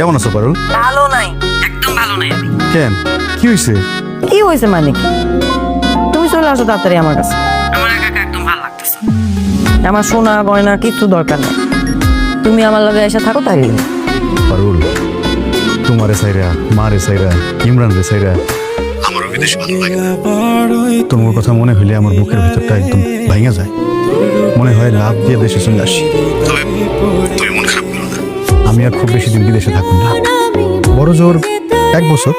কেমন আছো পারুল? ভালো নাই, একদম ভালো নাই আমি। কেন, কি হয়েছে? কি হয়েছে মানে কি? তুমি চলে আসো তাড়াতাড়ি আমার কাছে। আমার একা একদম ভালো লাগতেছে। আমার সোনা গয়না কিছু দরকার নেই, তুমি আমার লগে এসে থাকো তাই। পারুল, তোমারে সাইরা, মারে সাইরা, ইমরান রে সাইরা আমার বিদেশ ভালো লাগে না। তোমার কথা মনে হইলে আমার বুকের ভিতরটা একদম ভাঙা যায়। মনে হয় লাভ দিয়ে দেশে চলে আসি। তবে তুমি মন খারাপ করো না, আমি আর খুব বেশি দিন বিদেশে থাকুন না, বড় জোর 1 বছর।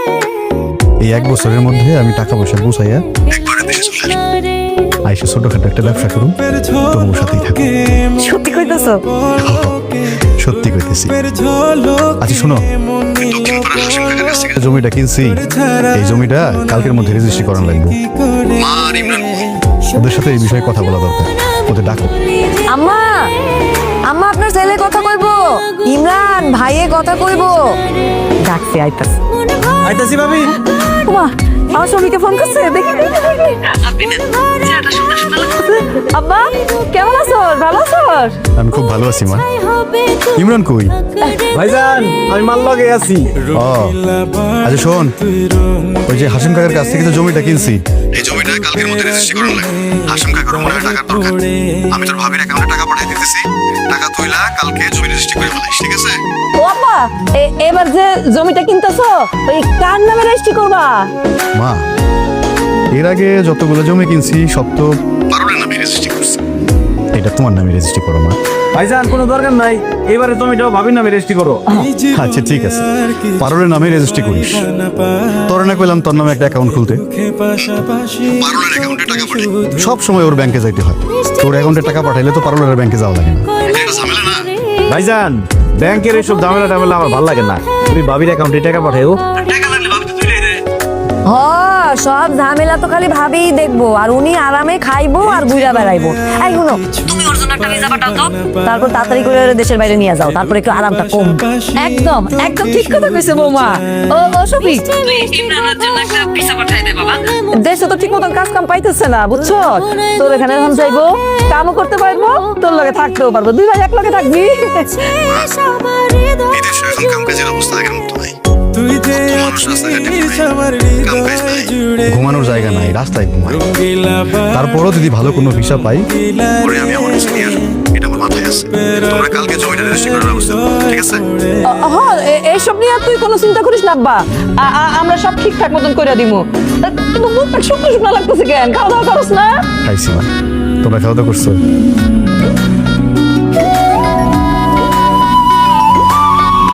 এই 1 বছরের মধ্যে আমি টাকা পয়সা গুছাইয়া একবারে দেশে চলে আসবো। আইসা ছোটখাটো একটা ব্যবসা করুন, তোমার সাথেই থাকো। সত্যি কইতাছো? সত্যি কইতেছি। আচ্ছা শোনো, জমিটা কিনছি, এই জমিটা কালকের মধ্যে রেজিস্ট্রি করানো লাগবে। ওদের সাথে এই বিষয়ে কথা বলা দরকার, ওদের ডাকো। আম্মা, আম্মা আপনার ছেলে কথা কইবো, ইমরান ভাইয়ে কথা কইবো। ডাকছি, আইতাছে। আইতাছি ভাবি। ওমা, আমার স্বামীকে ফোন করছে, দেখি দেখি দেখি। আব্বা কেমন আছো? ভালো আছো? আমি খুব ভালো আছি মা। ইমরান কই? ভাইজান আমি মাল লগে আছি। ও আচ্ছা শোন, ওই যে হাসিম কাকার কাছ থেকে যে জমিটা কিনছি, এই জমিটা কালকের মধ্যে রেজিস্ট্রি করানো লাগবে। হাসিম কাকার মনে হয় টাকার দরকার, আমি তোর ভাবির অ্যাকাউন্টে টাকা পাঠিয়ে দিতেছি। টাকা তুইলা কালকে জমি রেজিস্ট্রি করে ফেলাইস, ঠিক আছে? ও আব্বা, এবার যে জমিটা কিনতেছো ওই কার নামে রেজিস্ট্রি করবা? মা, এর আগে যতগুলো জমি কিনছি সব তো পারুলের নামে রেজিস্ট্রি করছি। এটা তোমার নামে রেজিস্ট্রি করো মা। ভাইজান কোনো দরকার নাই, এবারে জমিটাও ভাবির নামে রেজিস্ট্রি করো। আচ্ছা ঠিক আছে, পারুলের নামে রেজিস্ট্রি করিস। তোর না কইলাম তোর নামে একটা অ্যাকাউন্ট খুলতে। পারুলের অ্যাকাউন্টে টাকা পাঠাই, সব সময় ওর ব্যাংকে যাইতে হয়। তোর অ্যাকাউন্টে টাকা পাঠাইলে তো পারুলের ব্যাংকে যাওয়া লাগে না। এটা ঝামেলা না ভাইজান, ব্যাংকের এইসব ঝামেলা টামেলা আমার ভালো লাগে না। তুমি ভাবির অ্যাকাউন্টে টাকা পাঠাও। হ, সব ঝামেলা তো খালি ভাবেই দেখবো, আর উনি আরামে খাইবো আর ঘুরা বেড়াইবো। এই শুনো, তুমি ওর জন্য একটা ভিসা পাঠাও তো, তারপর তাড়াতাড়ি করে ওরে দেশের বাইরে নিয়ে যাও, তারপর একটু আরামটা কম। একদম একদম ঠিক কথা কইছে বৌমা। ও ও শফিক, ইমরানের জন্য একটা ভিসা পাঠাই দে বাবা। দেশে তো ঠিক মতন কাজ কাম পাইতেছে না, বুঝছো? তোর এখানে এখন যাইবো, কামও করতে পারবো, তোর লগে থাকতেও পারবো, দুই ভাই এক লগে থাকবি। বিদেশে এখন কামকাজের অবস্থা আগের মতো নাই। ঘুমানোর জায়গা নাই, রাস্তায় ঘুমাই। তারপরও যদি ভালো কোনো ভিসা পাই পরে আমি আমার কাছে নিয়ে আসবো, এটা আমার মাথায় আছে। তোমরা কালকে জমিটা রেজিস্ট্রি করার ব্যবস্থা করো, ঠিক আছে? হ্যাঁ, এইসব নিয়ে তুই কোনো চিন্তা করিস না আব্বা, আমরা সব ঠিকঠাক মতন করে দিমু। কিন্তু মুখটা শুকনো শুকনো লাগতেছে কেন? খাওয়া দাওয়া করস না? খাইছি মা, তোমরা খাওয়া দাওয়া করছো?